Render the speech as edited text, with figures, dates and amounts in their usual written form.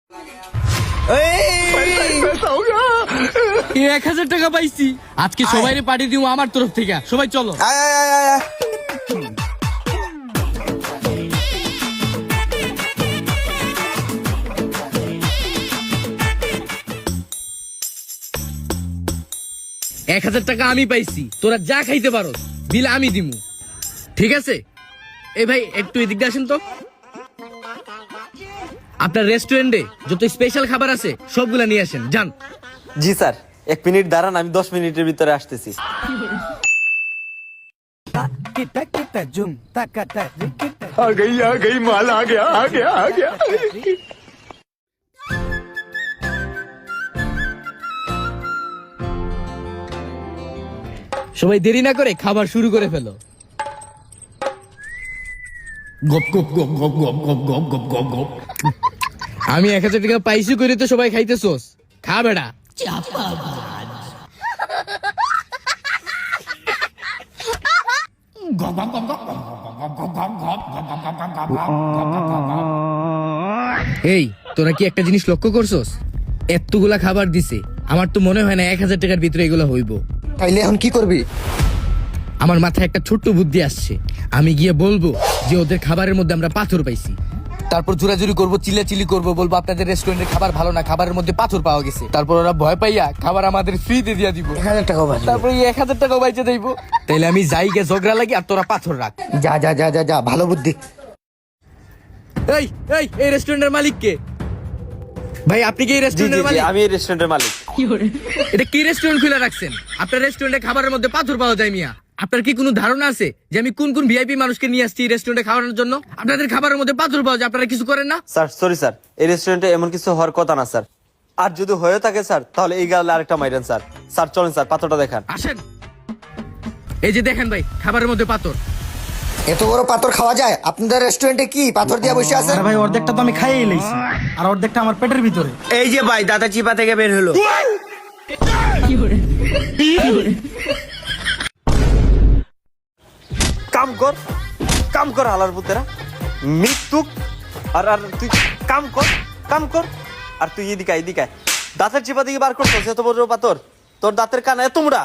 $1000 টাকা পাইছি আজকে সবাইরে পার্টি দিব আমার তরফ থেকে সবাই চলো $1000 আমি পাইছি তোরা যা খাইতে পারো বিল আমি দিমু ঠিক আছে এই ভাই একটু এদিক দিয়ে আসেন তো আপনার রেস্টুরেন্টে যত স্পেশাল খাবার আছে সবগুলা নিয়ে আসেন যান জি স্যার 1 মিনিট দাঁড়ান আমি 10 মিনিটের ভিতরে আসতেছি आ गई माल आ गया সবাই দেরি না করে খাবার শুরু করে ফেলো गप गप गप गप गप गप गप गप गप गप আমি 1000 টাকা পাইছি করে তো সবাই খাইতেছোস খা বেড়া এই তোরা কি একটা জিনিস লক্ষ্য করছস এতগুলা খাবার দিছে আমার তো মনে হয় না 1000 টাকার ভিতরে এগুলো হইব তাইলে এখন কি করবি? আমার মাথায় একটা ছোট্ট বুদ্ধি আসছে আমি গিয়ে বলবো যে ওদের খাবারের মধ্যে আমরা পাথর পাইছি তারপর জোরাজুরি করবো চিল্লাচিল্লি করবো বলবো আপনাদের রেস্টুরেন্টের খাবার ভালো না খাবারের মধ্যে পাথর পাওয়া গেছে তারপর ওরা ভয় পাইয়া খাবার আমাদের ফ্রিতে দিয়া দিব 1000 টাকা বাঁচবে। তারপর 1000 টাকা বাইচে দেব তাইলে আমি যাই গে ঝগড়া লাগি আর তোরা পাথর রাখ যা যা যা যা যা ভালো বুদ্ধি। এই রেস্টুরেন্টের মালিক কে ভাই আপনি কি এই জি জি রেস্টুরেন্টের জি মালিক আমি এই রেস্টুরেন্টের মালিক এটা কি রেস্টুরেন্ট খুলে রাখছেন আপনার রেস্টুরেন্টে খাবারের মধ্যে পাথর পাওয়া যায় মিয়া আপনার কি কোনো ধারণা আছে যে আমি কোন কোন ভিআইপি মানুষকে নিয়ে আসছি রেস্টুরেন্টে খাওয়ানোর জন্য আপনাদের খাবারের মধ্যে পাথর পাওয়া যায় আপনারা কিছু করেন না স্যার সরি স্যার এই রেস্টুরেন্টে এমন কিছু হওয়ার কথা না স্যার আর যদি হয়ে থাকে স্যার তাহলে এই গালে আরেকটা মাইরেন স্যার স্যার চলেন স্যার পাথরটা দেখান আসেন এই যে দেখেন ভাই খাবারের মধ্যে পাথর এত বড় পাথর খাওয়া যায়? আপনাদের রেস্টুরেন্টে কি পাথর দিয়ে বসে আছেন? ভাই অর্ধেকটা তো আমি খাইয়ে লইছি আর অর্ধেকটা আমার পেটের ভিতরে। এই যে ভাই দাদা চিপা থেকে বের হলো কাম কর হালার পুতেরা মৃত্যু আর আর তুই কাম কর আর তুই এদিকে দাঁতের চিপা দিকে বার করছিস এত বড় পাথর তোর দাঁতের কানা এত মোটা